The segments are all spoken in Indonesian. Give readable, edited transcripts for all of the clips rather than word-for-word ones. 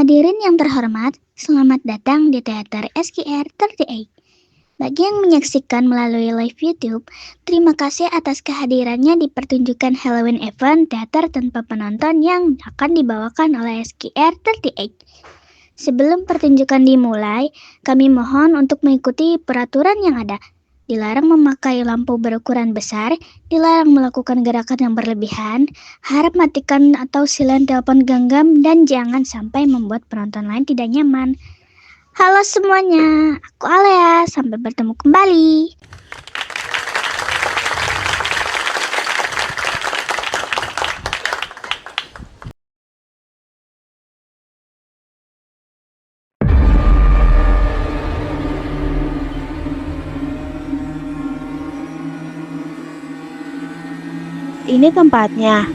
Hadirin yang terhormat, selamat datang di Teater SKR 38. Bagi yang menyaksikan melalui live YouTube, terima kasih atas kehadirannya di pertunjukan Halloween event Teater Tanpa Penonton yang akan dibawakan oleh SKR 38. Sebelum pertunjukan dimulai, kami mohon untuk mengikuti peraturan yang ada. Dilarang memakai lampu berukuran besar, dilarang melakukan gerakan yang berlebihan, harap matikan atau silent telepon genggam, dan jangan sampai membuat penonton lain tidak nyaman. Halo semuanya, aku Alea, sampai bertemu kembali. Ini tempatnya.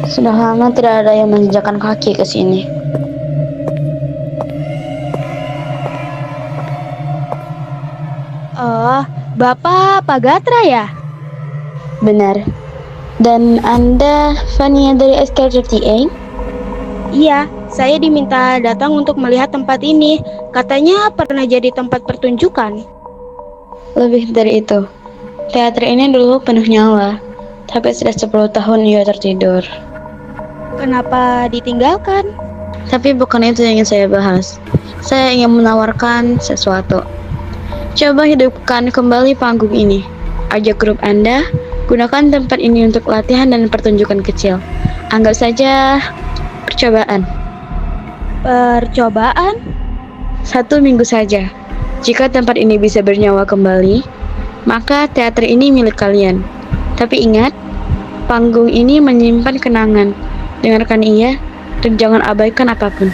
Sudah lama tidak ada yang menjejakkan kaki ke sini. Oh, Bapak Pak Gatra ya? Benar. Dan Anda Fania dari SK38? Iya, saya diminta datang untuk melihat tempat ini. Katanya pernah jadi tempat pertunjukan. Lebih dari itu. Teater ini dulu penuh nyawa, tapi sudah 10 tahun ia tertidur. Kenapa ditinggalkan? Tapi bukan itu yang ingin saya bahas. Saya ingin menawarkan sesuatu. Coba hidupkan kembali panggung ini. Ajak grup Anda, gunakan tempat ini untuk latihan dan pertunjukan kecil. Anggap saja percobaan. Percobaan? 1 minggu saja. Jika tempat ini bisa bernyawa kembali, maka teater ini milik kalian. Tapi ingat, panggung ini menyimpan kenangan. Dengarkan ia, dan jangan abaikan apapun.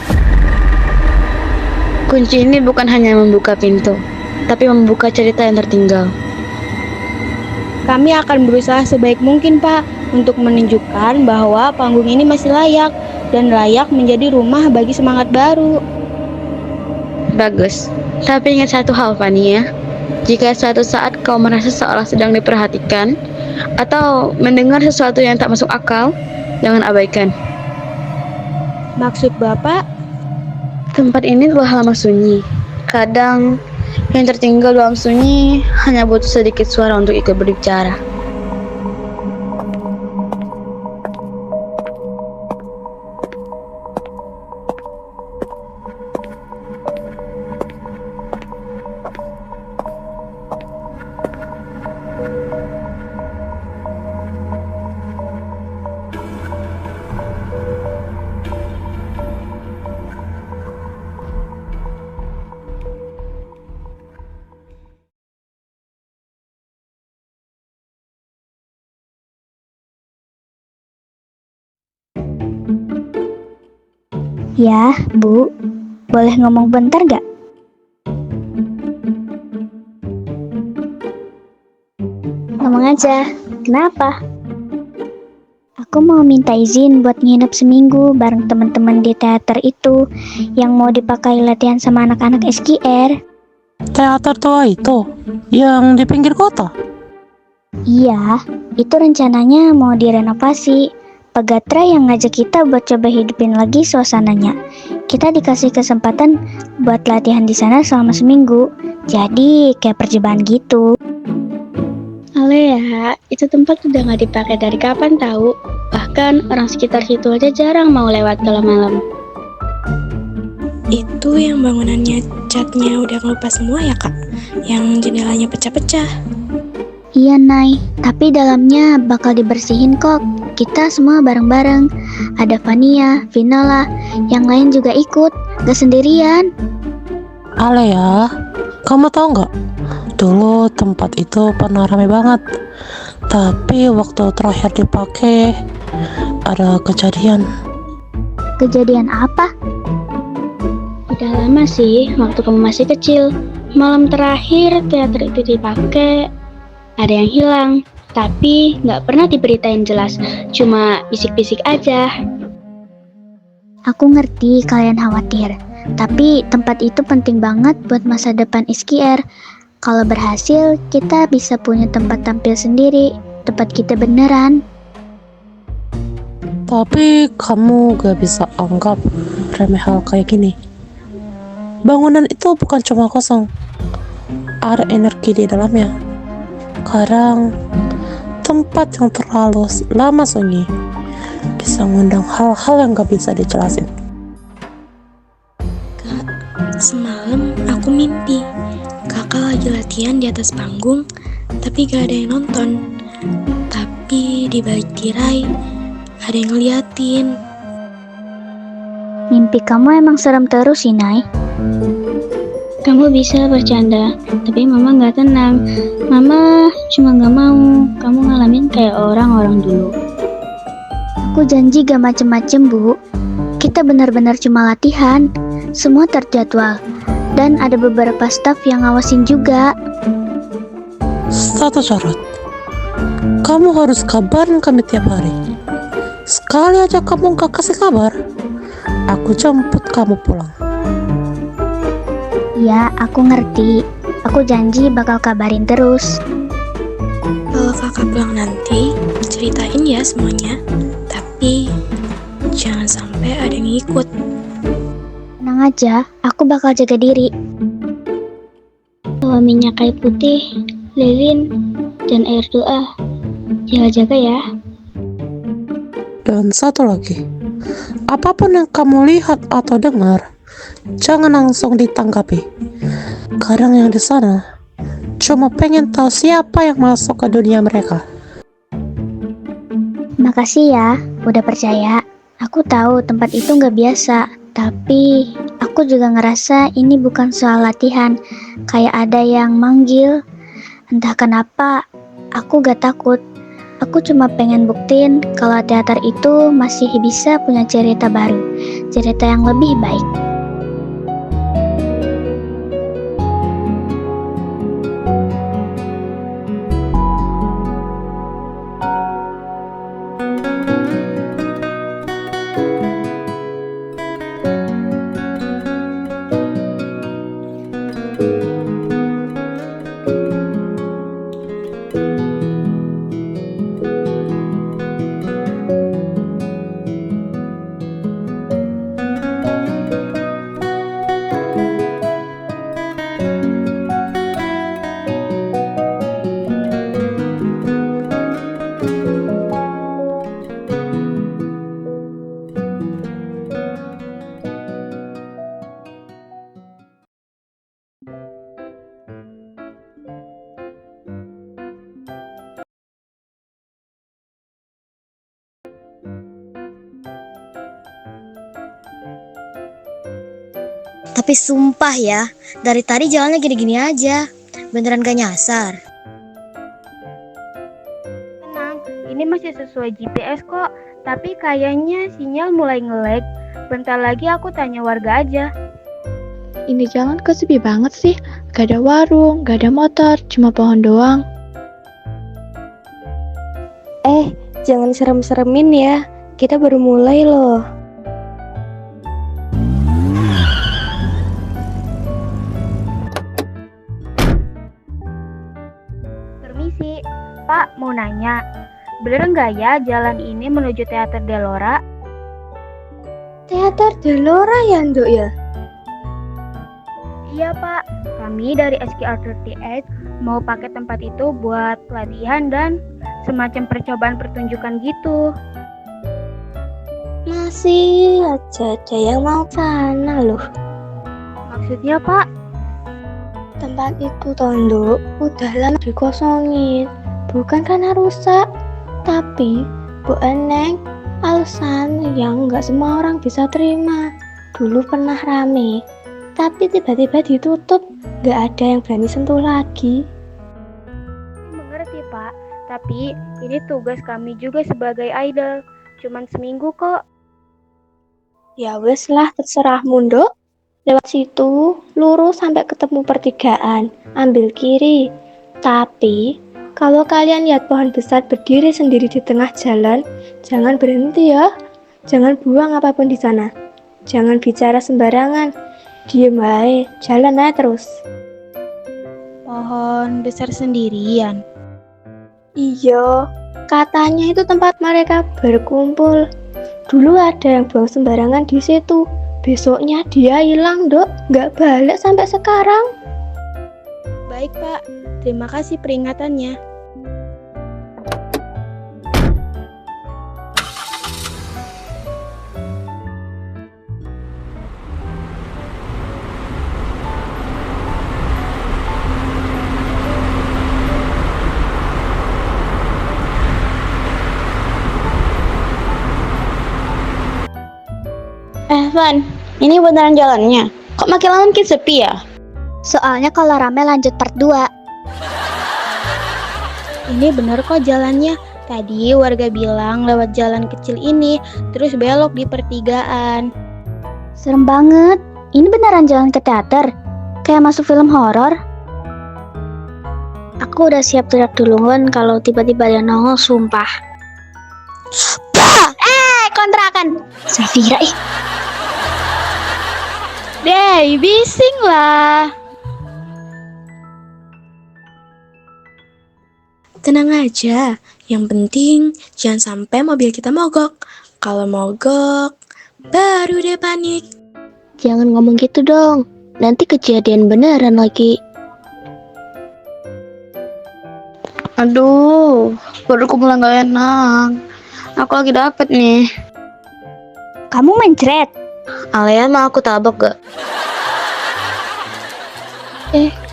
Kunci ini bukan hanya membuka pintu, tapi membuka cerita yang tertinggal. Kami akan berusaha sebaik mungkin, Pak, untuk menunjukkan bahwa panggung ini masih layak dan layak menjadi rumah bagi semangat baru. Bagus. Tapi ingat satu hal, Fania. Jika suatu saat kau merasa seolah sedang diperhatikan atau mendengar sesuatu yang tak masuk akal, jangan abaikan. Maksud Bapak? Tempat ini telah lama sunyi. Kadang yang tertinggal dalam sunyi hanya butuh sedikit suara untuk ikut berbicara. Ya, Bu, boleh ngomong bentar gak? Ngomong aja, kenapa? Aku mau minta izin buat nginep seminggu bareng teman-teman di teater itu yang mau dipakai latihan sama anak-anak SKR. Teater tua itu yang di pinggir kota. Iya, itu rencananya mau direnovasi. Pak Gatra yang ngajak kita buat coba hidupin lagi suasananya. Kita dikasih kesempatan buat latihan di sana selama seminggu. Jadi kayak percobaan gitu. Alea, itu tempat udah gak dipakai dari kapan tahu? Bahkan orang sekitar situ aja jarang mau lewat kalau malam. Itu yang bangunannya catnya udah ngelupas semua ya kak? Yang jendelanya pecah-pecah. Iya Nay, tapi dalamnya bakal dibersihin kok. Kita semua bareng-bareng. Ada Fania, Vinola, yang lain juga ikut. Gak sendirian. Alea, kamu tahu nggak? Dulu tempat itu pernah ramai banget. Tapi waktu terakhir dipakai ada kejadian. Kejadian apa? Udah lama sih, waktu kamu masih kecil. Malam terakhir teater itu dipakai, ada yang hilang. Tapi nggak pernah diberitain jelas, cuma bisik-bisik aja. Aku ngerti kalian khawatir. Tapi tempat itu penting banget buat masa depan SKR. Kalau berhasil, kita bisa punya tempat tampil sendiri, tempat kita beneran. Tapi kamu gak bisa anggap remeh hal kayak gini. Bangunan itu bukan cuma kosong, ada energi di dalamnya. Kadang tempat yang terlalu lama sunyi bisa mengundang hal-hal yang gak bisa dijelasin. Kak, semalam aku mimpi kakak lagi latihan di atas panggung, tapi gak ada yang nonton. Tapi di balik tirai ada yang ngeliatin. Mimpi kamu emang serem terus sih, Nay. Kamu bisa bercanda, tapi mama gak tenang. Mama cuma gak mau kamu ngalamin kayak orang-orang dulu. Aku janji gak macem-macem, Bu. Kita benar-benar cuma latihan. Semua terjadwal. Dan ada beberapa staff yang ngawasin juga. Satu syarat, kamu harus kabarin kami tiap hari. Sekali aja kamu gak kasih kabar, aku jemput kamu pulang. Ya, aku ngerti. Aku janji bakal kabarin terus. Kalau kakak pulang nanti, ceritain ya semuanya. Tapi jangan sampai ada yang ikut. Tenang aja, aku bakal jaga diri. Bawa minyak kayu putih, lilin, dan air doa. Jaga-jaga ya. Dan satu lagi, apapun yang kamu lihat atau dengar, jangan langsung ditanggapi. Kadang yang di sana cuma pengen tahu siapa yang masuk ke dunia mereka. Makasih ya, udah percaya. Aku tahu tempat itu nggak biasa, tapi aku juga ngerasa ini bukan soal latihan. Kayak ada yang manggil. Entah kenapa, aku gak takut. Aku cuma pengen buktiin kalau teater itu masih bisa punya cerita baru, cerita yang lebih baik. Tapi sumpah ya, dari tadi jalannya gini-gini aja. Beneran gak nyasar. Tenang, ini masih sesuai GPS kok. Tapi kayaknya sinyal mulai nge-lag. Bentar lagi aku tanya warga aja. Ini jalan kok sepi banget sih? Gak ada warung, gak ada motor, cuma pohon doang. Jangan serem-seremin ya. Kita baru mulai loh. Permisi, Pak mau nanya. Bener nggak ya jalan ini menuju Teater Delora? Teater Delora ya, Nduk ya? Iya, Pak. Kami dari SKR38 mau pakai tempat itu buat latihan dan semacam percobaan pertunjukan gitu. Masih aja ada yang mau sana loh. Maksudnya, Pak? Tempat itu, Tondo, udah lama dikosongin. Bukan karena rusak, tapi Bu Eneng alasan yang nggak semua orang bisa terima. Dulu pernah rame, tapi tiba-tiba ditutup. Nggak ada yang berani sentuh lagi. Mengerti, Pak. Tapi ini tugas kami juga sebagai idol. Cuman seminggu kok. Ya wes lah, terserah Mundo. Lewat situ, lurus sampai ketemu pertigaan. Ambil kiri. Tapi kalau kalian lihat pohon besar berdiri sendiri di tengah jalan, jangan berhenti ya. Jangan buang apapun di sana. Jangan bicara sembarangan. Diem aja, jalan aja terus. Pohon besar sendirian. Iya, katanya itu tempat mereka berkumpul. Dulu ada yang buang sembarangan di situ. Besoknya dia hilang, Dok. Nggak balik sampai sekarang. Baik, Pak. Terima kasih peringatannya. Van, ini beneran jalannya? Kok makin lama makin sepi ya? Soalnya kalau rame lanjut part 2. Ini bener kok jalannya. Tadi warga bilang lewat jalan kecil ini, terus belok di pertigaan. Serem banget. Ini beneran jalan ke teater? Kayak masuk film horor? Aku udah siap teriak duluan kalau tiba-tiba ada nongol, sumpah. Bah! Kontrakan! Safira, ih. Deh, bising lah. Tenang aja, yang penting jangan sampai mobil kita mogok. Kalau mogok, baru deh panik. Jangan ngomong gitu dong. Nanti kejadian beneran lagi. Aduh, perutku mulai gak enak. Aku lagi dapet nih. Kamu mencret? Alian mau aku tabok gak?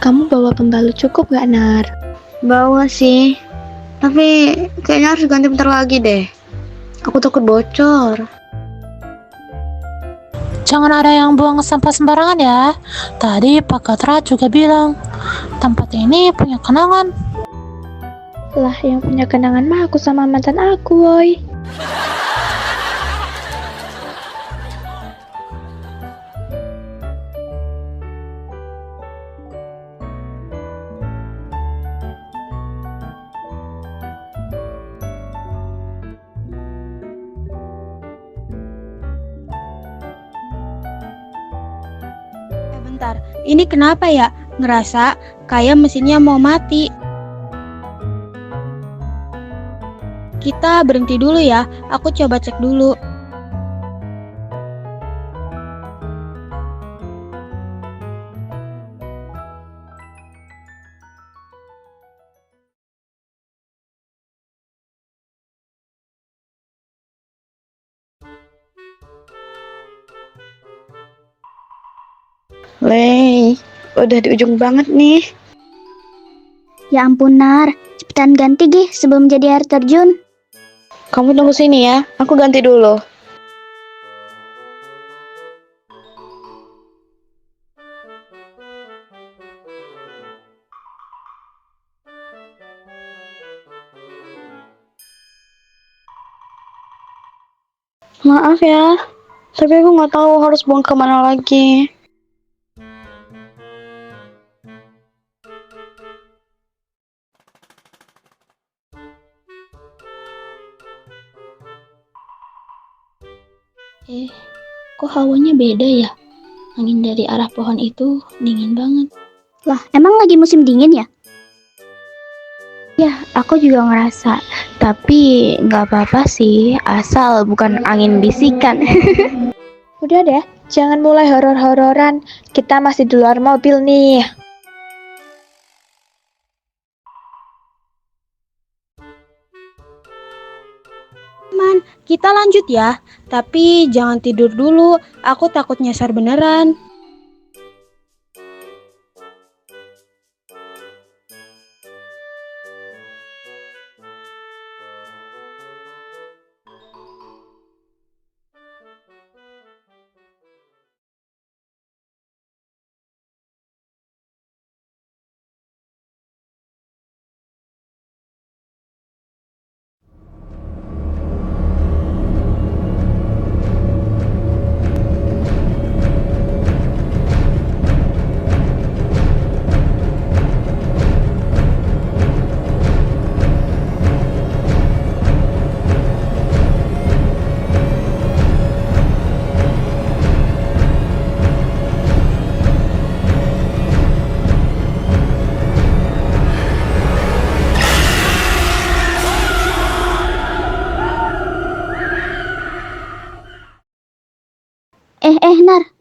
Kamu bawa pembalut cukup gak, Nar? Bawa sih. Tapi kayaknya harus ganti bentar lagi deh. Aku takut bocor. Jangan ada yang buang sampah sembarangan ya. Tadi Pak Katra juga bilang, tempat ini punya kenangan. Lah, yang punya kenangan mah aku sama mantan aku, woy. Bentar, ini kenapa ya? Ngerasa kayak mesinnya mau mati. Kita berhenti dulu ya, aku coba cek dulu. Wey, udah di ujung banget nih. Ya ampun, Nar. Cepetan ganti gih sebelum jadi air terjun. Kamu tunggu sini ya, aku ganti dulu. Maaf ya, tapi aku nggak tahu harus buang kemana lagi. Kok hawanya beda ya? Angin dari arah pohon itu dingin banget. Lah, emang lagi musim dingin ya? Ya, aku juga ngerasa. Tapi nggak apa-apa sih, asal bukan angin bisikan. Udah deh, jangan mulai horor-hororan. Kita masih di luar mobil nih. Man, kita lanjut ya. Tapi jangan tidur dulu, aku takut nyasar beneran.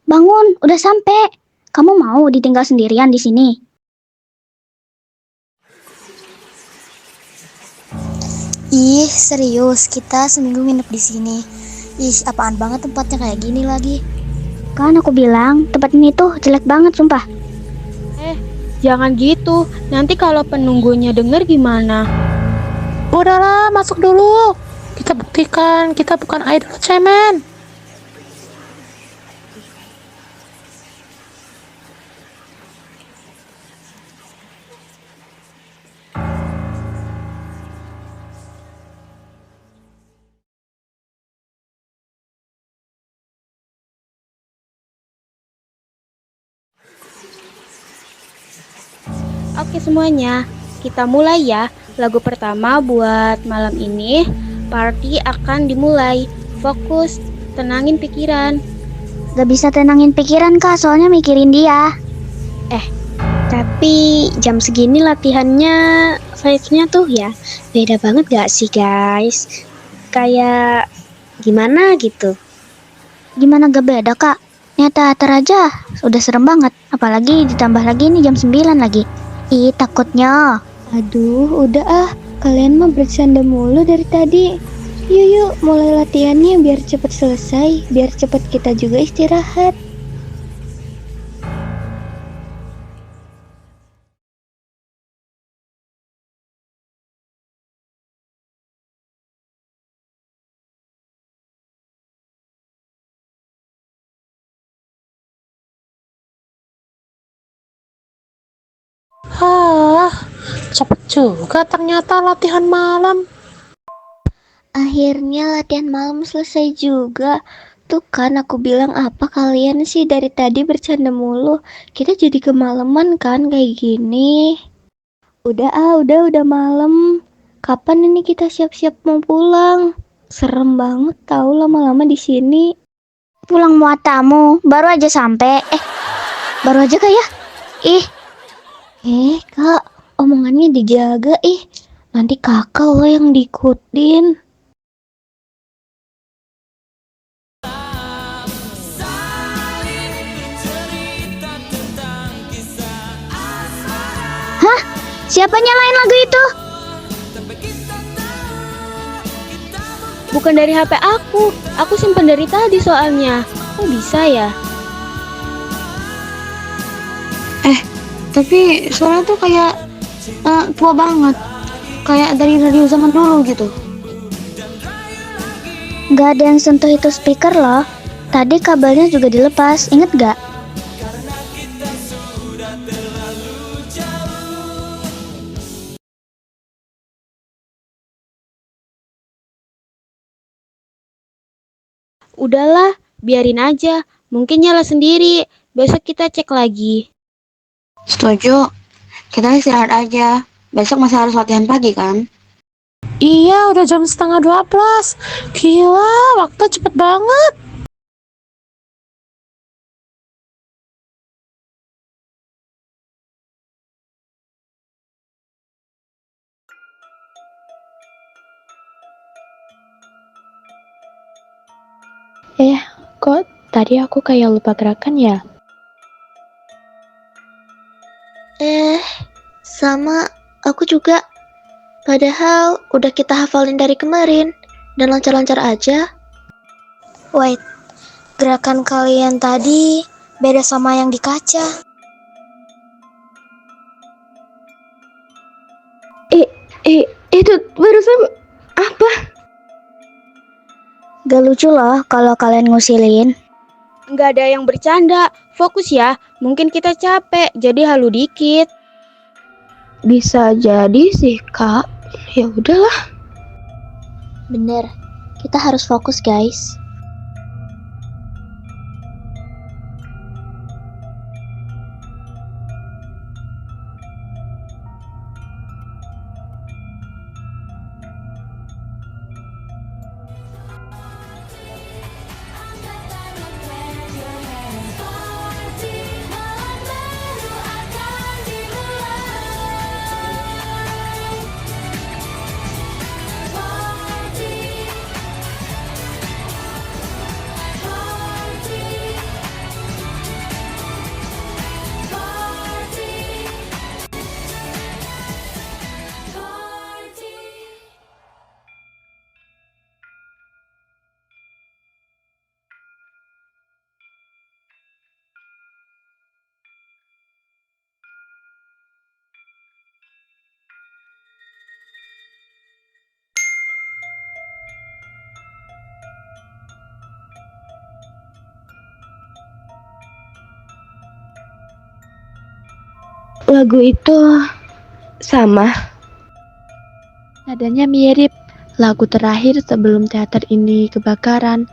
Bangun, udah sampai. Kamu mau ditinggal sendirian di sini? Ih, serius, kita seminggu nginep di sini. Ih, apaan banget tempatnya kayak gini lagi. Kan aku bilang, tempat ini tuh jelek banget sumpah. Jangan gitu, nanti kalau penunggunya denger gimana? Udahlah, masuk dulu. Kita buktikan kita bukan idol cemen. Oke semuanya, kita mulai ya. Lagu pertama buat malam ini, party akan dimulai. Fokus, tenangin pikiran. Gak bisa tenangin pikiran kak, soalnya mikirin dia. Tapi jam segini latihannya vibes-nya tuh ya beda banget gak sih guys? Kayak gimana gitu. Gimana gak beda kak? Niat teater aja udah serem banget. Apalagi ditambah lagi ini jam 9 lagi. Ih takutnya. Aduh, udah ah. Kalian mah bercanda mulu dari tadi. Yuk, mulai latihannya biar cepet selesai. Biar cepet kita juga istirahat. Cepet juga ternyata latihan malam. Akhirnya latihan malam selesai juga. Tuh kan aku bilang apa kalian sih dari tadi bercanda mulu. Kita jadi kemalaman kan kayak gini. Udah malam. Kapan ini kita siap-siap mau pulang? Serem banget tahu lama-lama di sini. Pulang muat tamu, baru aja sampai. Baru aja kak ya? Kak, omongannya dijaga Nanti kakak lo yang diikutin. Siapa nyalain lagu itu? Bukan dari HP aku simpan dari tadi soalnya. Kok bisa ya? Tapi suara tuh kayak tua banget. Kayak dari radio zaman dulu gitu. Gak ada yang sentuh itu speaker loh. Tadi kabelnya juga dilepas, inget gak? Udahlah, biarin aja. Mungkin nyala sendiri. Besok kita cek lagi. Setuju. Kita istirahat aja. Besok masih harus latihan pagi kan? Iya, udah jam setengah 12. Gila, waktu cepet banget. Kok tadi aku kayak lupa gerakan ya? Sama aku juga. Padahal udah kita hafalin dari kemarin dan lancar-lancar aja. Wait, gerakan kalian tadi beda sama yang di kaca. Itu barusan apa? Gak lucu loh kalau kalian ngusilin. Nggak ada yang bercanda. Fokus ya. Mungkin kita capek, jadi halu dikit. Bisa jadi sih, Kak. Ya udahlah. Bener, kita harus fokus guys. lagu itu sama. Nadanya mirip. Lagu terakhir sebelum teater ini kebakaran,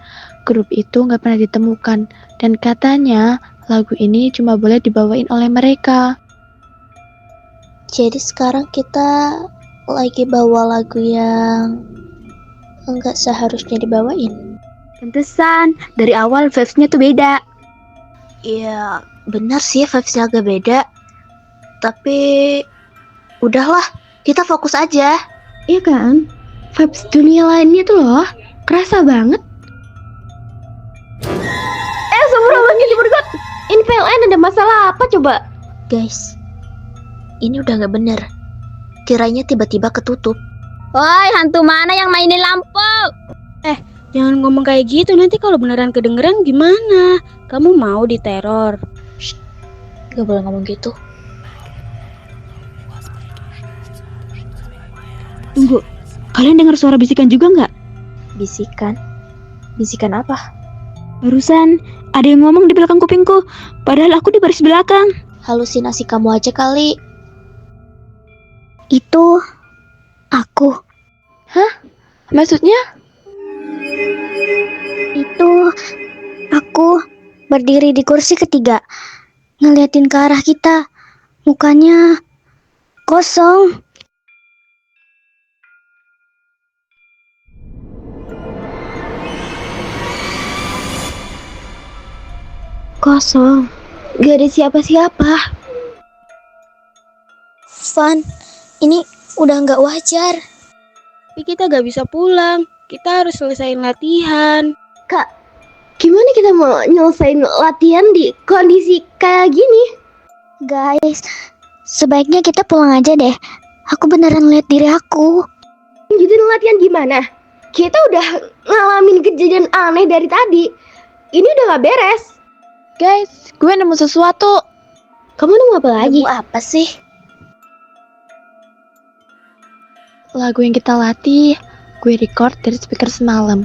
grup itu nggak pernah ditemukan. Dan katanya lagu ini cuma boleh dibawain oleh mereka. Jadi sekarang kita lagi bawa lagu yang enggak seharusnya dibawain. Pantesan, dari awal vibes-nya tuh beda. Iya, benar sih vibes-nya agak beda. Tapi udahlah, kita fokus aja. Iya kan? Vibes dunia lainnya tuh loh, kerasa banget. Astagfirullahaladzim, ini PLN ada masalah apa coba? Guys, ini udah nggak bener. Tirainya tiba-tiba ketutup. Woi, hantu mana yang mainin lampu? Jangan ngomong kayak gitu, nanti kalau beneran kedengeran gimana? Kamu mau diteror? Gak boleh ngomong gitu. Tunggu, kalian dengar suara bisikan juga nggak? Bisikan? Bisikan apa? Barusan ada yang ngomong di belakang kupingku, padahal aku di baris belakang. Halusinasi kamu aja kali. Itu aku. Maksudnya? Itu aku berdiri di kursi ketiga, ngeliatin ke arah kita. Mukanya kosong. Kosong, gak ada siapa-siapa. Van, ini udah nggak wajar. Tapi kita gak bisa pulang, kita harus selesaiin latihan. Gimana kita mau nyelesain latihan di kondisi kayak gini? Guys, sebaiknya kita pulang aja deh. Aku beneran lihat diri aku. Jadi latihan gimana? Kita udah ngalamin kejadian aneh dari tadi. Ini udah gak beres. Guys, gue nemu sesuatu. Kamu nemu apa lagi? Kamu apa sih? Lagu yang kita latih, gue record dari speaker semalam.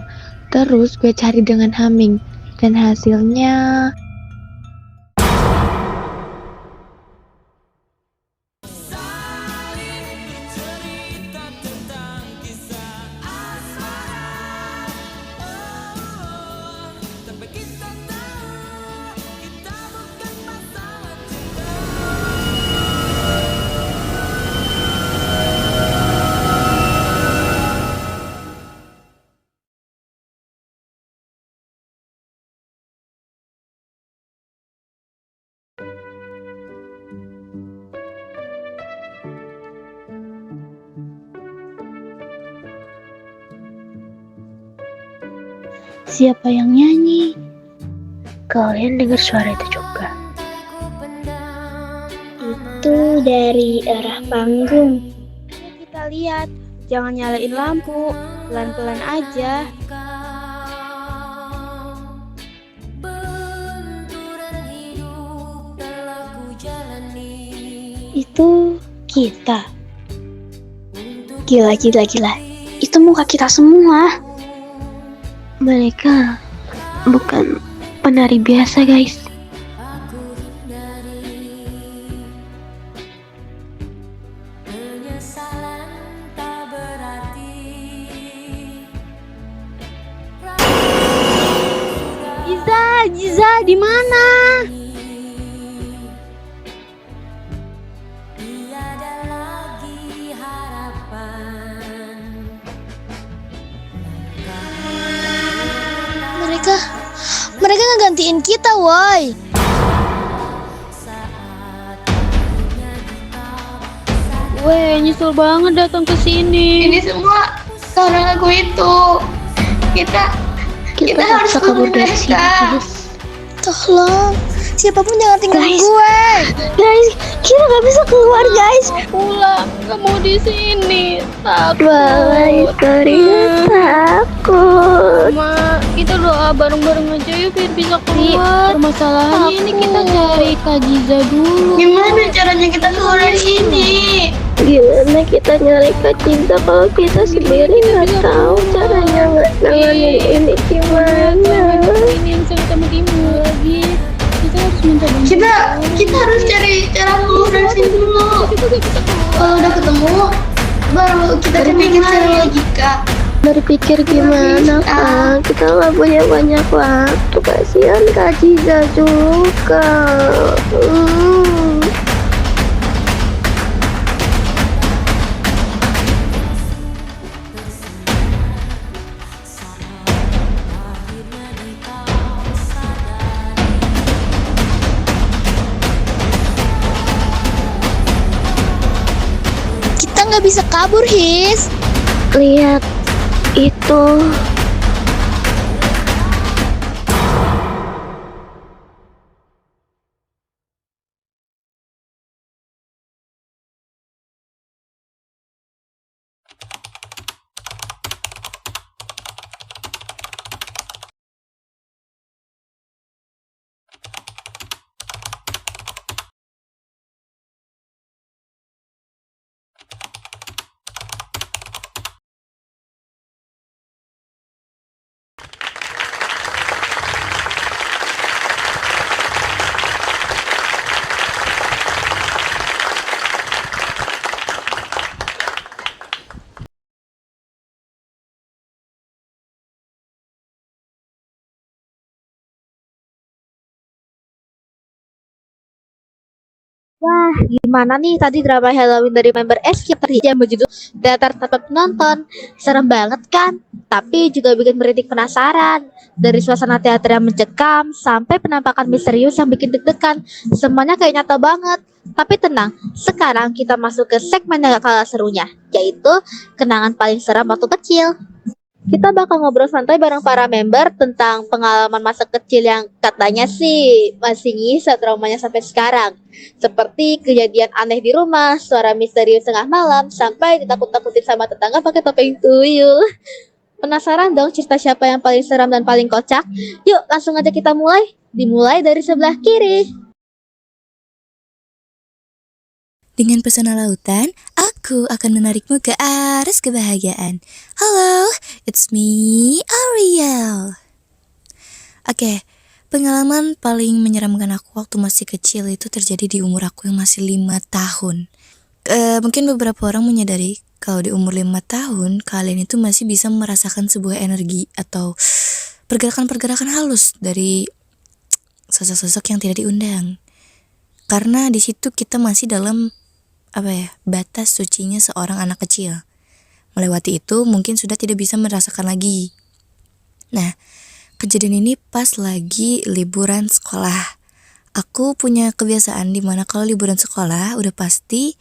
Terus gue cari dengan humming. Dan hasilnya... Siapa yang nyanyi? Kalian dengar suara itu juga? Itu dari arah panggung. Kita lihat, jangan nyalain lampu, pelan-pelan aja. Itu kita. Gila. Itu muka kita semua. Mereka bukan penari biasa, guys. Jiza, di mana? Mereka ngegantiin kita, woi. Weh, nyesel banget datang ke sini. Ini semua karena lagu itu. Kita harus kabur dari sini, guys. Tolong, siapapun jangan tinggalin gue. Guys, kita gak bisa keluar, guys. Pulang, gak mau di sini. Balai takut. Ma, kita doa bareng-bareng aja yuk biar bisa keluar. Permasalahannya ini kita cari Kak Jiza dulu. Gimana caranya kita keluar dari sini? Gimana kita nyari Kak Cinta kalau kita sendiri nggak tahu caranya nanganin ini gimana? Ini yang sama timbul lagi. Kita harus Kita harus cari cara keluar dari sini dulu. Kalau udah ketemu, baru kita berpikir secara logika. Berpikir gimana Kak? Kita nggak punya banyak waktu. Kasihan Kak Ciza juga. Kita nggak bisa kabur, His. Lihat itu. Wah, gimana nih tadi drama Halloween dari member SKT yang berjudul Teater Tanpa Penonton? Serem banget kan? Tapi juga bikin merinding penasaran. Dari suasana teater yang mencekam sampai penampakan misterius yang bikin deg-degan. Semuanya kayak nyata banget. Tapi tenang, sekarang kita masuk ke segmen yang gak kalah serunya, yaitu kenangan paling seram waktu kecil. Kita bakal ngobrol santai bareng para member tentang pengalaman masa kecil yang katanya sih masih nyisa traumanya sampai sekarang. Seperti kejadian aneh di rumah, suara misterius tengah malam, sampai ditakut-takutin sama tetangga pakai topeng tuyul. Penasaran dong cerita siapa yang paling seram dan paling kocak? Yuk langsung aja kita mulai. Dimulai dari sebelah kiri. Dengan pesona lautan, aku akan menarikmu ke arus kebahagiaan. Halo, it's me, Ariel. Oke, pengalaman paling menyeramkan aku waktu masih kecil itu terjadi di umur aku yang masih 5 tahun. Mungkin beberapa orang menyadari kalau di umur 5 tahun, kalian itu masih bisa merasakan sebuah energi atau pergerakan-pergerakan halus dari sosok-sosok yang tidak diundang. Karena di situ kita masih dalam batas sucinya seorang anak kecil. Melewati itu mungkin sudah tidak bisa merasakan lagi. Nah, kejadian ini pas lagi liburan sekolah. Aku punya kebiasaan dimana kalau liburan sekolah udah pasti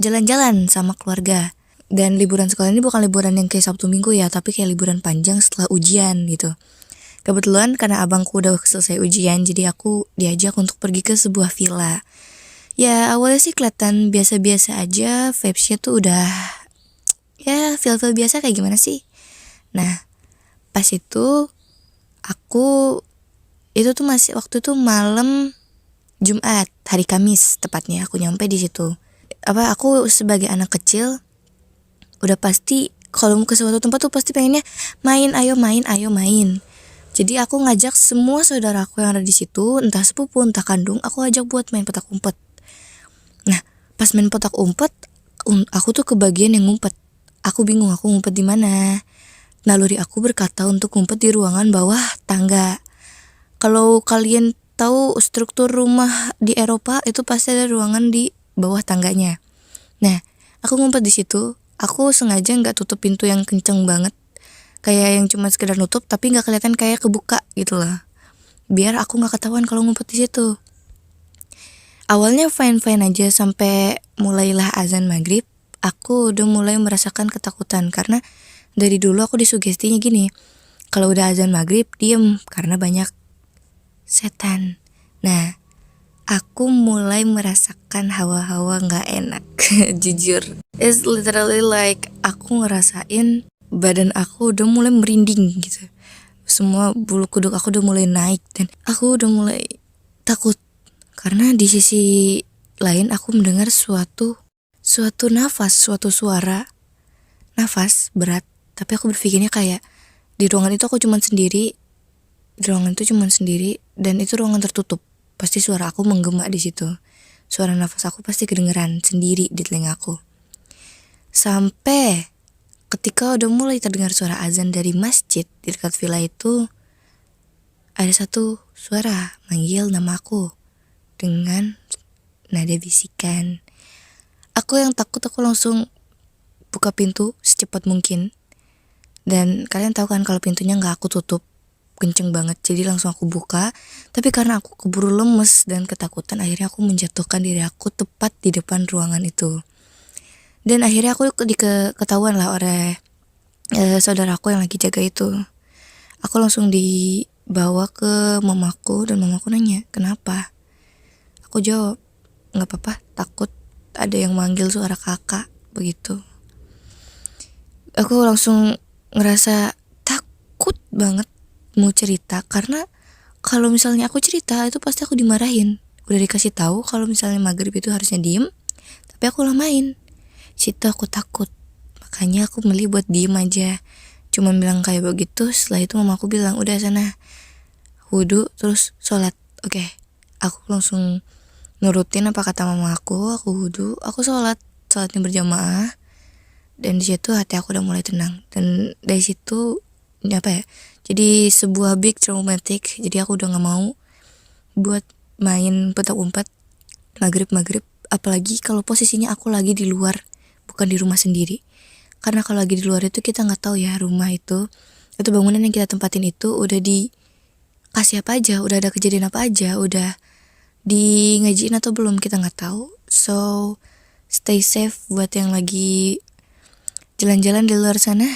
jalan-jalan sama keluarga. Dan liburan sekolah ini bukan liburan yang kayak Sabtu Minggu ya, tapi kayak liburan panjang setelah ujian gitu. Kebetulan karena abangku udah selesai ujian, jadi aku diajak untuk pergi ke sebuah villa. Ya awalnya sih kelihatan biasa-biasa aja, vibes-nya tuh udah ya feel-feel biasa kayak gimana sih. Nah pas itu itu tuh masih waktu itu malam Jumat, hari Kamis tepatnya aku nyampe di situ. Aku sebagai anak kecil udah pasti kalau mau ke suatu tempat tuh pasti pengennya main. Jadi aku ngajak semua saudaraku yang ada di situ, entah sepupu entah kandung, aku ajak buat main petak umpet. Nah, pas main petak umpet, aku tuh kebagian yang ngumpet. Aku bingung aku ngumpet di mana. Naluri aku berkata untuk ngumpet di ruangan bawah tangga. Kalau kalian tahu struktur rumah di Eropa itu pasti ada ruangan di bawah tangganya. Nah, aku ngumpet di situ. Aku sengaja nggak tutup pintu yang kenceng banget, kayak yang cuma sekedar nutup tapi nggak kelihatan kayak kebuka gitu lah. Biar aku nggak ketahuan kalau ngumpet di situ. Awalnya fine-fine aja sampai mulailah azan maghrib, aku udah mulai merasakan ketakutan karena dari dulu aku disugestinya gini, kalau udah azan maghrib diem karena banyak setan. Nah, aku mulai merasakan hawa-hawa gak enak, jujur. It's literally like aku ngerasain badan aku udah mulai merinding gitu. Semua bulu kuduk aku udah mulai naik dan aku udah mulai takut. Karena di sisi lain aku mendengar suatu nafas, suatu suara nafas berat. Tapi aku berpikirnya kayak di ruangan itu aku cuman sendiri. Di ruangan itu cuma sendiri dan itu ruangan tertutup. Pasti suara aku menggema di situ. Suara nafas aku pasti kedengeran sendiri di telingaku. Sampai ketika udah mulai terdengar suara azan dari masjid di dekat villa itu, ada satu suara manggil nama aku dengan nada bisikan. Aku yang takut, aku langsung buka pintu secepat mungkin. Dan kalian tahu kan kalau pintunya gak aku tutup kenceng banget, jadi langsung aku buka. Tapi karena aku keburu lemes dan ketakutan, akhirnya aku menjatuhkan diri aku tepat di depan ruangan itu. Dan akhirnya aku ketahuan lah oleh saudaraku yang lagi jaga itu. Aku langsung dibawa ke mamaku dan mamaku nanya, kenapa? Aku jawab, gak apa-apa, takut ada yang manggil suara kakak, begitu. Aku langsung ngerasa takut banget mau cerita, karena kalau misalnya aku cerita itu pasti aku dimarahin. Udah dikasih tahu kalau misalnya maghrib itu harusnya diem, tapi aku lamain. Situ aku takut, makanya aku milih buat diem aja, cuman bilang kayak begitu. Setelah itu mama aku bilang, udah sana wudu terus sholat. Oke, aku langsung nurutin apa kata mama aku wudu, aku sholatnya berjamaah. Dan di situ hati aku udah mulai tenang. Dan dari situ apa ya, jadi sebuah big traumatic. Jadi aku udah gak mau buat main petak umpet maghrib, apalagi kalau posisinya aku lagi di luar, bukan di rumah sendiri. Karena kalau lagi di luar itu kita nggak tahu ya, rumah itu bangunan yang kita tempatin itu udah dikasih apa aja, udah ada kejadian apa aja, udah di ngajiin atau belum, kita nggak tahu. So stay safe buat yang lagi jalan-jalan di luar sana.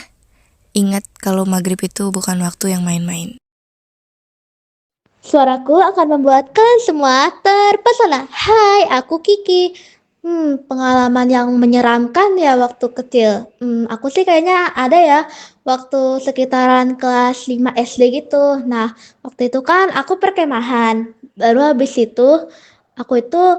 Ingat kalau maghrib itu bukan waktu yang main-main. Suaraku akan membuat kalian semua terpesona. Hai, aku Kiki. Pengalaman yang menyeramkan ya waktu kecil. Aku sih kayaknya ada ya waktu sekitaran kelas 5 SD gitu. Nah, waktu itu kan aku perkemahan. Baru habis itu aku itu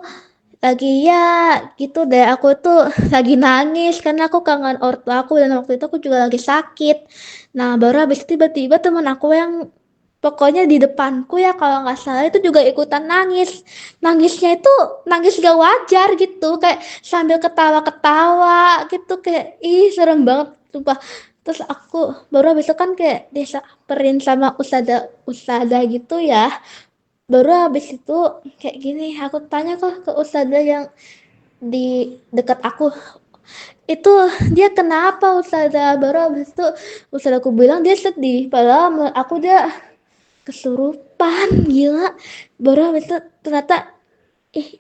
lagi ya gitu deh, aku tuh lagi nangis karena aku kangen ortu aku dan waktu itu aku juga lagi sakit. Nah, baru habis itu tiba-tiba teman aku yang pokoknya di depanku ya kalau nggak salah itu juga ikutan nangis. Nangisnya itu nangis gak wajar gitu, kayak sambil ketawa-ketawa gitu, kayak ih serem banget sumpah. Terus aku baru habis itu kan kayak disamperin sama ustazah gitu ya. Baru habis itu kayak gini, aku tanya kok ke ustazah yang di dekat aku, itu dia kenapa ustazah? Baru habis itu ustazahku bilang dia sedih, padahal aku dia kesurupan, gila. Baru habis itu ternyata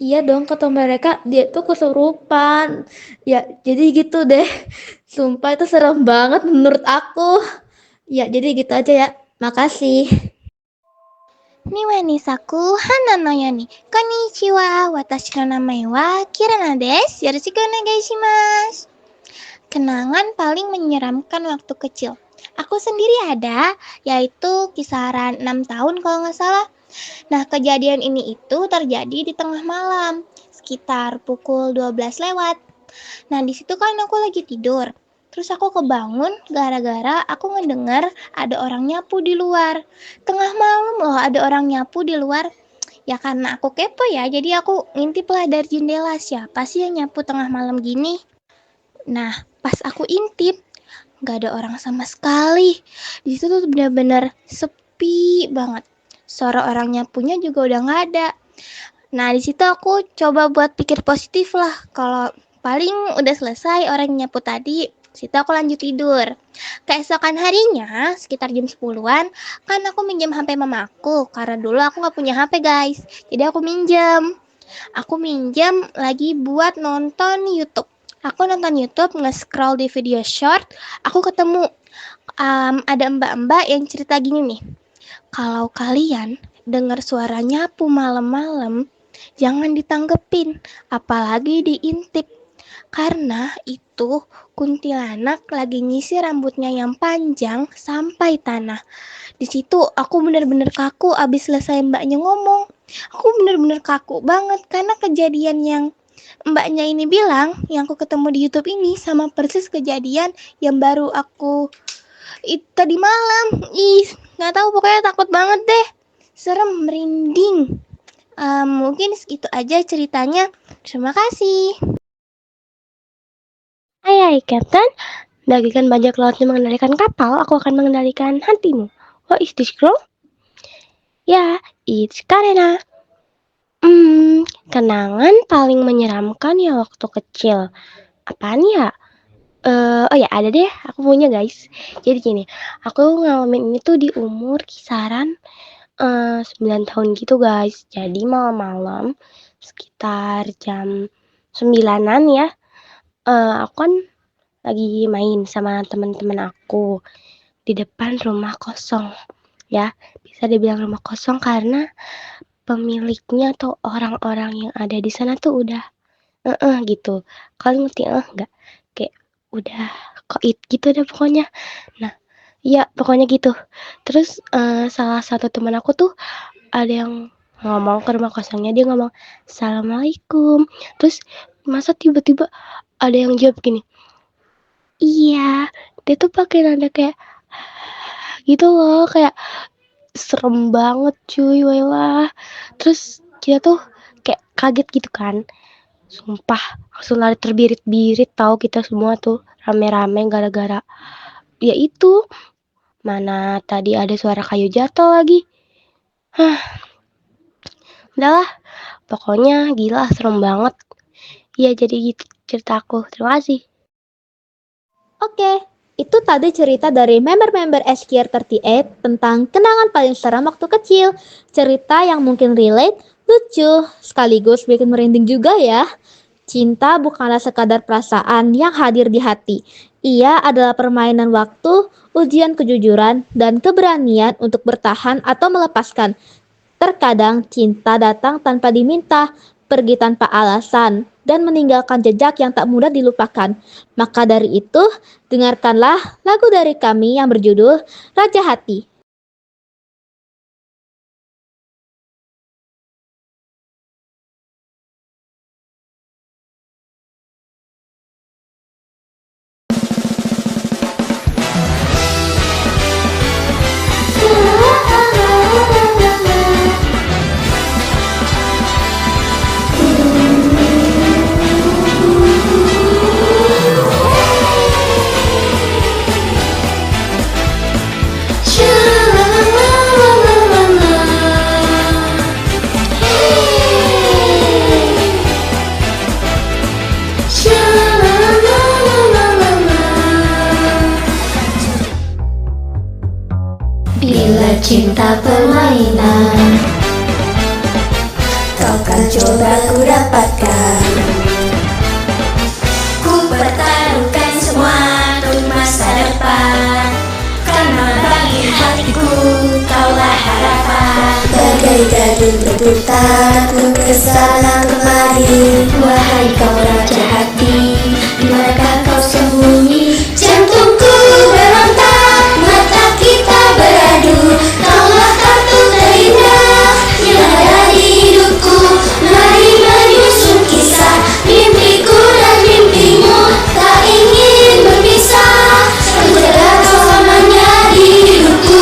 iya dong kata mereka dia tuh kesurupan. Ya jadi gitu deh. Sumpah itu serem banget menurut aku. Ya jadi gitu aja ya. Makasih. Niwanisaku Hanano yani. Konnichiwa, watashi no namae wa Kirana desu. Yoroshiku onegai shimasu. Kenangan paling menyeramkan waktu kecil. Aku sendiri ada, yaitu kisaran 6 tahun kalau nggak salah. Nah, kejadian ini itu terjadi di tengah malam, sekitar pukul 12 lewat. Nah, di situ kan aku lagi tidur. Terus aku kebangun gara-gara aku ngedengar ada orang nyapu di luar. Tengah malam loh ada orang nyapu di luar. Ya karena aku kepo ya, jadi aku ngintip lah dari jendela, siapa sih yang nyapu tengah malam gini. Nah, pas aku intip, gak ada orang sama sekali. Di situ tuh benar-benar sepi banget. Suara orang nyapunya juga udah gak ada. Nah, di situ aku coba buat pikir positif lah. Kalau paling udah selesai orang nyapu tadi, situ aku lanjut tidur. Keesokan harinya, sekitar jam 10-an, kan aku minjem HP mamaku. Karena dulu aku gak punya HP guys. Jadi aku minjem. Aku minjem lagi buat nonton YouTube. Aku nonton YouTube, nge-scroll di video short, aku ketemu ada mbak-mbak yang cerita gini nih. Kalau kalian dengar suara nyapu malam-malam, jangan ditanggepin, apalagi diintip. Karena itu kuntilanak lagi nyisir rambutnya yang panjang sampai tanah. Di situ aku bener-bener kaku abis selesai mbaknya ngomong. Aku bener-bener kaku banget karena kejadian yang mbaknya ini bilang, yang aku ketemu di YouTube ini sama persis kejadian yang baru aku tadi malam. Nggak tahu, pokoknya takut banget deh. Serem, merinding. Mungkin segitu aja ceritanya. Terima kasih. Hai Captain, bagaikan bajak lautnya mengendalikan kapal, aku akan mengendalikan hatimu. What is this girl? Ya, it's Karena. Kenangan paling menyeramkan ya waktu kecil. Apaan ya? Oh ya ada deh, aku punya guys. Jadi gini, aku ngalamin ini tuh di umur kisaran 9 tahun gitu guys. Jadi malam-malam sekitar jam 9-an ya. Aku kan lagi main sama teman-teman aku di depan rumah kosong. Ya, bisa dibilang rumah kosong karena pemiliknya atau orang-orang yang ada di sana tuh udah gitu. Kalian ngerti enggak? Kayak udah koit gitu deh pokoknya. Nah, ya pokoknya gitu. Terus salah satu teman aku tuh ada yang ngomong ke rumah kosongnya, dia ngomong assalamualaikum. Terus masa tiba-tiba ada yang jawab gini, iya, dia tuh pakai nada kayak gitu loh, kayak serem banget cuy, wailah. Terus kita tuh kayak kaget gitu kan, sumpah langsung lari terbirit-birit tahu kita semua tuh rame-rame gara-gara ya itu, mana tadi ada suara kayu jatuh lagi. Udahlah, pokoknya gila serem banget. Ya jadi gitu ceritaku, terima kasih. Oke, itu tadi cerita dari member-member SKR38 tentang kenangan paling seram waktu kecil. Cerita yang mungkin relate, lucu, sekaligus bikin merinding juga ya. Cinta bukanlah sekadar perasaan yang hadir di hati. Ia adalah permainan waktu, ujian kejujuran, dan keberanian untuk bertahan atau melepaskan. Terkadang cinta datang tanpa diminta, pergi tanpa alasan, dan meninggalkan jejak yang tak mudah dilupakan. Maka dari itu, dengarkanlah lagu dari kami yang berjudul Raja Hati. Bila cinta permainan, kau kan coba ku dapatkan. Ku pertaruhkan semua untuk masa depan, karena bagi hatiku kaulah harapan. Bagai gading berputar ku kesana kemari, wahai kau raja hati, dimanakah kau sembunyi? Jantungku berontak, mata kita beradu, kaulah kartu terindah yang ada di hidupku. Mari menyusun kisah mimpiku dan mimpimu, tak ingin berpisah, menjaga kau selamanya di hidupku.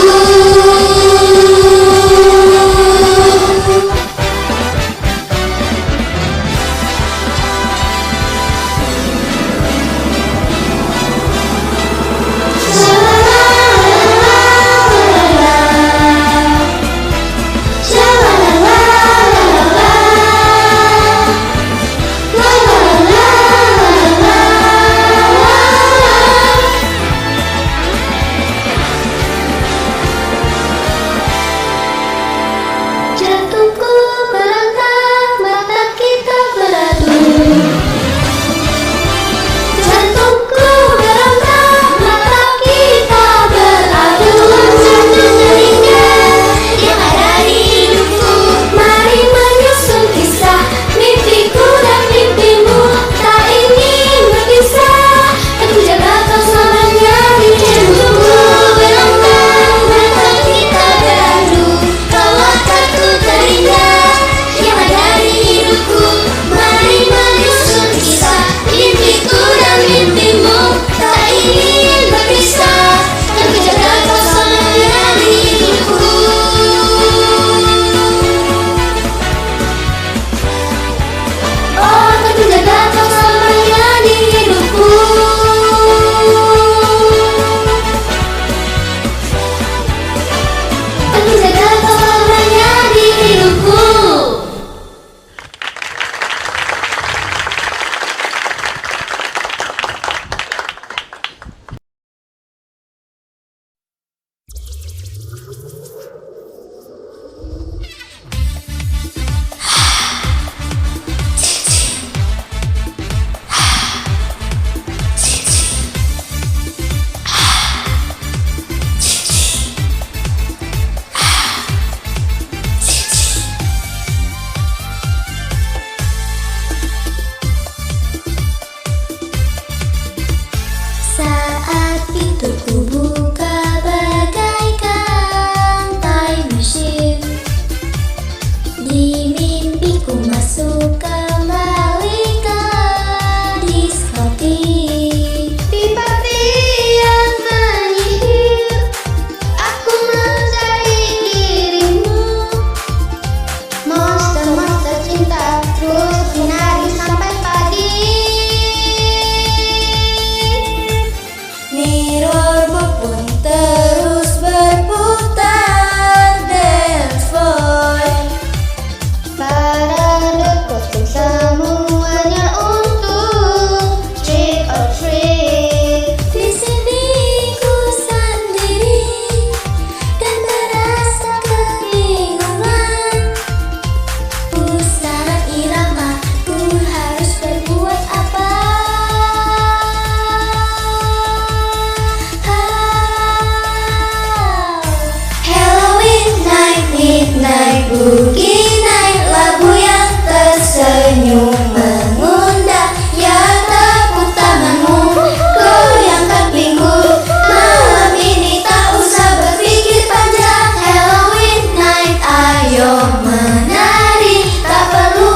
Boogie Night, lagu yang tersenyum mengundang. Ya tepuk tanganmu, goyangkan pinggul. Malam ini tak usah berpikir panjang. Halloween Night, ayo menari. Tak perlu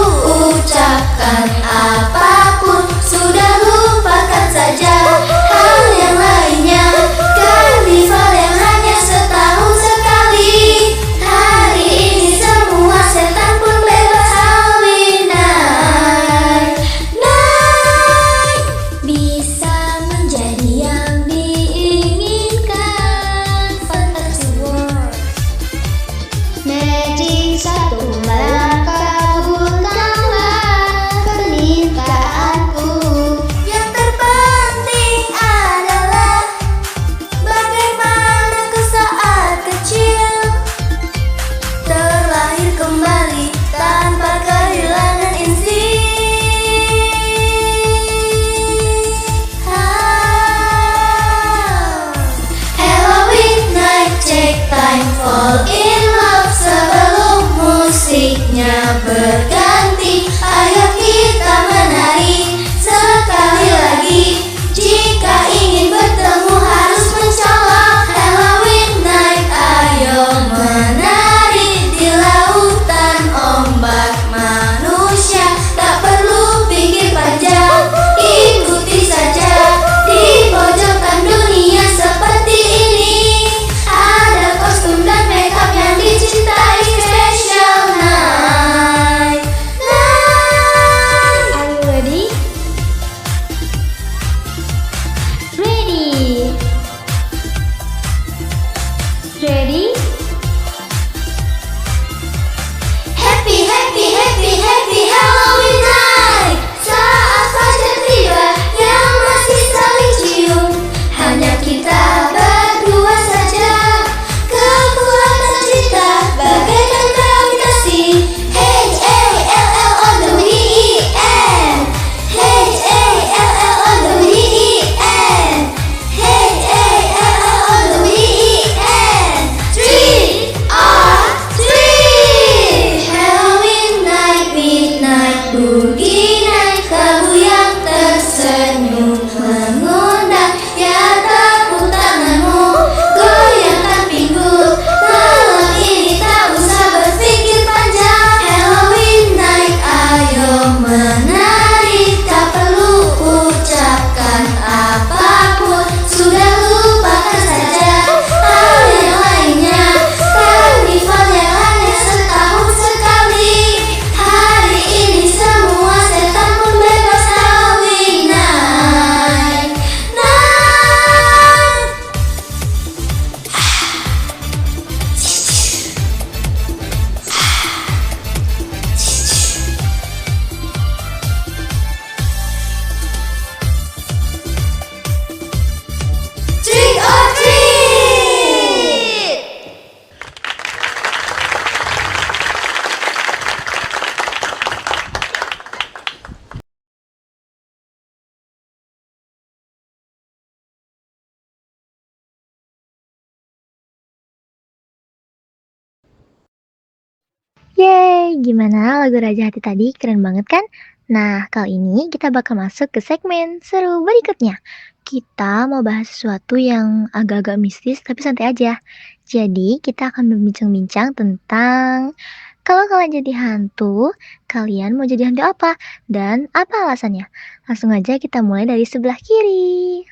ucapkan apapun, sudah lupakan saja hal yang lainnya. Karnival yang hanya setahun sekali. Hari ini semua setan pun bebas. Halloween Night, Night bisa menjadi yang diinginkan. Fantasy World Magic, satu malam kabulkanlah permintaanku. Yang terpenting adalah bagaimana ke saat kecil, terlahir kembali tanpa kehilangan insting. Halloween Night, take time, fall in love sebelum musiknya berganti. Ayo kita menari sekali lagi. Jika ingin bertemu harus mencolok. Halloween Night, ayo menari di lautan ombak manusia. Tak perlu pikir panjang, ikuti saja. Di pojokan dunia seperti ini ada kostum dan makeup yang dicintai. Special night, night. Are you ready? Ready? Ready? Happy, happy, happy, happy Halloween night. Saat fajar tiba yang masih saling cium, hanya kita berdua saja. Kekuatan cinta bagaikan gravitasi. H-A-L-L-O-W-E-N, H-A-L-L-O-W-E-N, H-A-L-L-O-W-E-N. Trick or treat. Halloween night, midnight, boogie night, lagu yang tersenyum mengundang. Ya tepuk tanganmu, goyangkan pinggul. Malam ini tak usah berpikir panjang. Halloween night, ayo menari. Tak perlu ucapkan apapun, sudah lupakan saja hal yang lainnya. Karnival yang hanya setahun sekali. Hari ini semua setan pun bebas. Halloween night, night. Trick or treat. Yeay, gimana lagu Raja Hati tadi? Keren banget kan? Nah, kali ini kita bakal masuk ke segmen seru berikutnya. Kita mau bahas sesuatu yang agak-agak mistis tapi santai aja. Jadi, kita akan berbincang-bincang tentang kalau kalian jadi hantu, kalian mau jadi hantu apa? Dan apa alasannya? Langsung aja kita mulai dari sebelah kiri.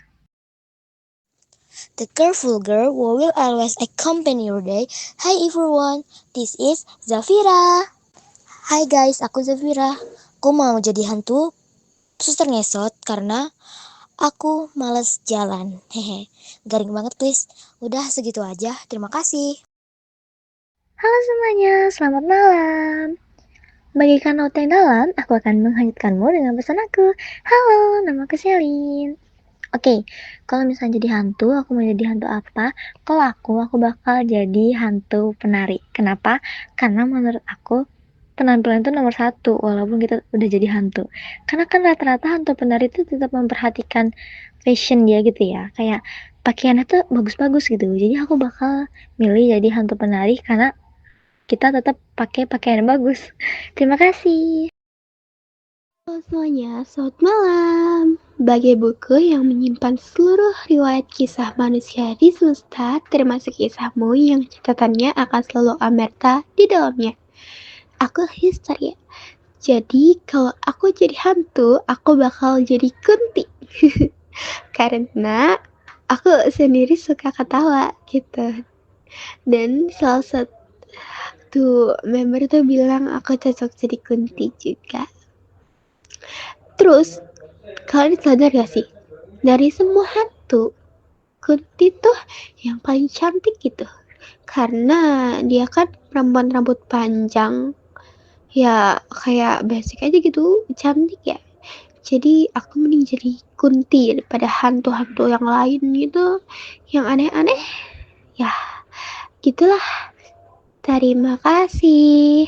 The Careful Girl who will always accompany your day. Hi everyone, this is Zafira. Hai guys, aku Zafira. Aku mau jadi hantu suster ngesot karena aku males jalan. Hehe, garing banget please. Udah segitu aja, terima kasih. Halo semuanya, selamat malam. Bagikan note yang dalam, aku akan menghanyutkanmu dengan pesan aku. Halo, nama aku Selin. Oke, kalau misalnya jadi hantu, aku mau jadi hantu apa? Kalau aku bakal jadi hantu penari. Kenapa? Karena menurut aku penampilan itu nomor satu, walaupun kita udah jadi hantu. Karena kan rata-rata hantu penari itu tetap memperhatikan fashion dia gitu ya. Kayak pakaiannya tuh bagus-bagus gitu. Jadi aku bakal milih jadi hantu penari karena kita tetap pakai pakaian bagus. Terima kasih. Halo semuanya, selamat malam. Bagai buku yang menyimpan seluruh riwayat kisah manusia di semesta, termasuk kisahmu yang catatannya akan selalu amerta di dalamnya. Aku Histeria. Jadi kalau aku jadi hantu, aku bakal jadi Kunti. Karena aku sendiri suka ketawa gitu. Dan salah satu member tuh bilang aku cocok jadi Kunti juga. Terus, kalian sadar gak sih? Dari semua hantu, Kunti tuh yang paling cantik gitu. Karena dia kan perempuan rambut panjang. Ya, kayak basic aja gitu, cantik ya. Jadi, aku mending jadi Kunti daripada hantu-hantu yang lain gitu. Yang aneh-aneh. Ya, gitulah. Terima kasih.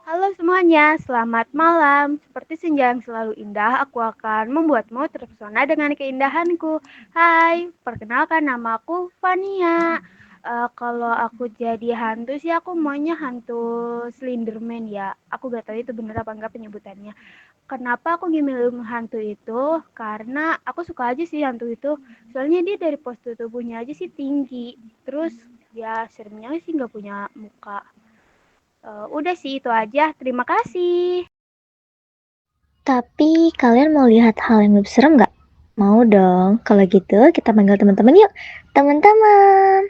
Halo semuanya, selamat malam. Seperti senja yang selalu indah, aku akan membuatmu terpesona dengan keindahanku. Hai, perkenalkan nama aku Fania. Kalau aku jadi hantu sih aku maunya hantu Slenderman ya. Aku gak tahu itu bener apa enggak penyebutannya. Kenapa aku milih hantu itu? Karena aku suka aja sih hantu itu. Soalnya dia dari postur tubuhnya aja sih tinggi. Terus ya seremnya sih gak punya muka. Udah sih itu aja. Terima kasih. Tapi kalian mau lihat hal yang lebih serem nggak? Mau dong. Kalau gitu kita panggil teman-teman yuk. Teman-teman.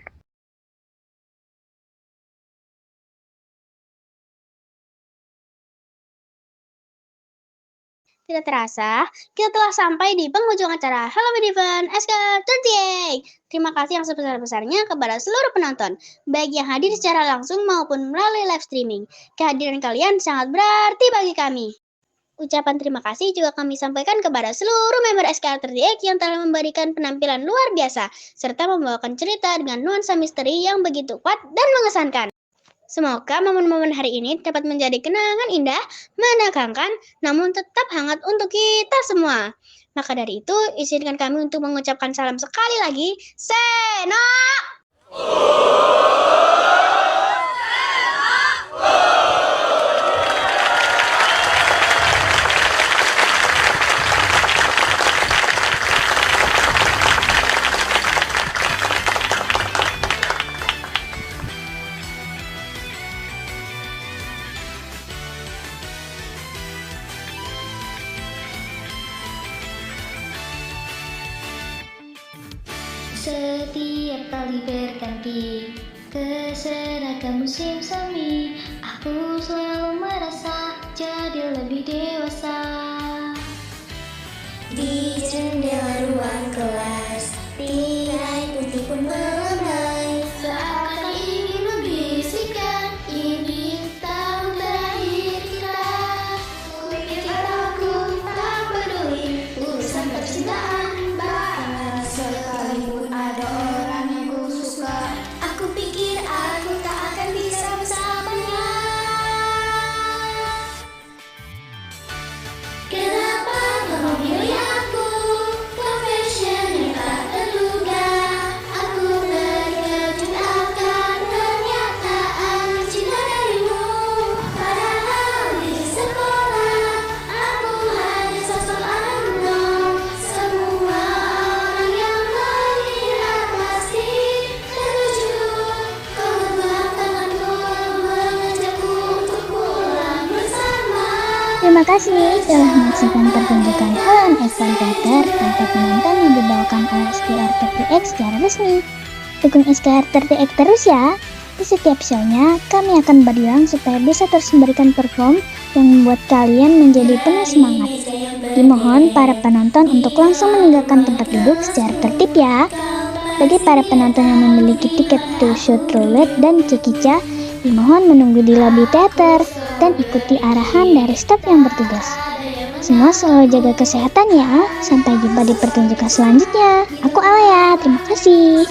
Tidak terasa, kita telah sampai di penghujung acara Halloween Event SK38. Terima kasih yang sebesar-besarnya kepada seluruh penonton, baik yang hadir secara langsung maupun melalui live streaming. Kehadiran kalian sangat berarti bagi kami. Ucapan terima kasih juga kami sampaikan kepada seluruh member SK38 yang telah memberikan penampilan luar biasa, serta membawakan cerita dengan nuansa misteri yang begitu kuat dan mengesankan. Semoga momen-momen hari ini dapat menjadi kenangan indah, menegangkan, namun tetap hangat untuk kita semua. Maka dari itu, izinkan kami untuk mengucapkan salam sekali lagi, Seno! Setiap kali berganti ke seragam musim semi, aku selalu merasa jadi lebih dewasa. Di jendela ruang kelas, tirai putih pun melemai, seakan ingin membisikkan, ini tahun terakhir kita. Ku pikir aku tak peduli urusan percintaan, bahkan sekalipun ada orang yang ku suka, aku pikir aku tak akan bisa bersamanya. Kenapa kau memilih aku? Confession yang tak terduga. Aku terkejut akan kenyataan cinta darimu. Padahal di sekolah aku hanya sosok unknown. Semua orang yang melihat pasti terkejut. Kau genggam tanganku mengajakku untuk pulang bersama. Terima kasih telah menyaksikan pertunjukan Halloween Event Theater tanpa penonton yang dibawakan oleh SKR38 secara resmi. Dukung SKR38 terus ya. Di setiap show-nya, kami akan berjuang supaya bisa terus memberikan perform yang membuat kalian menjadi penuh semangat. Dimohon para penonton untuk langsung meninggalkan tempat duduk secara tertib ya. Bagi para penonton yang memiliki tiket to shoot roulette dan cekica, dimohon menunggu di lobi teater dan ikuti arahan dari staf yang bertugas. Semua selalu jaga kesehatan ya. Sampai jumpa di pertunjukan selanjutnya. Aku Alea, terima kasih.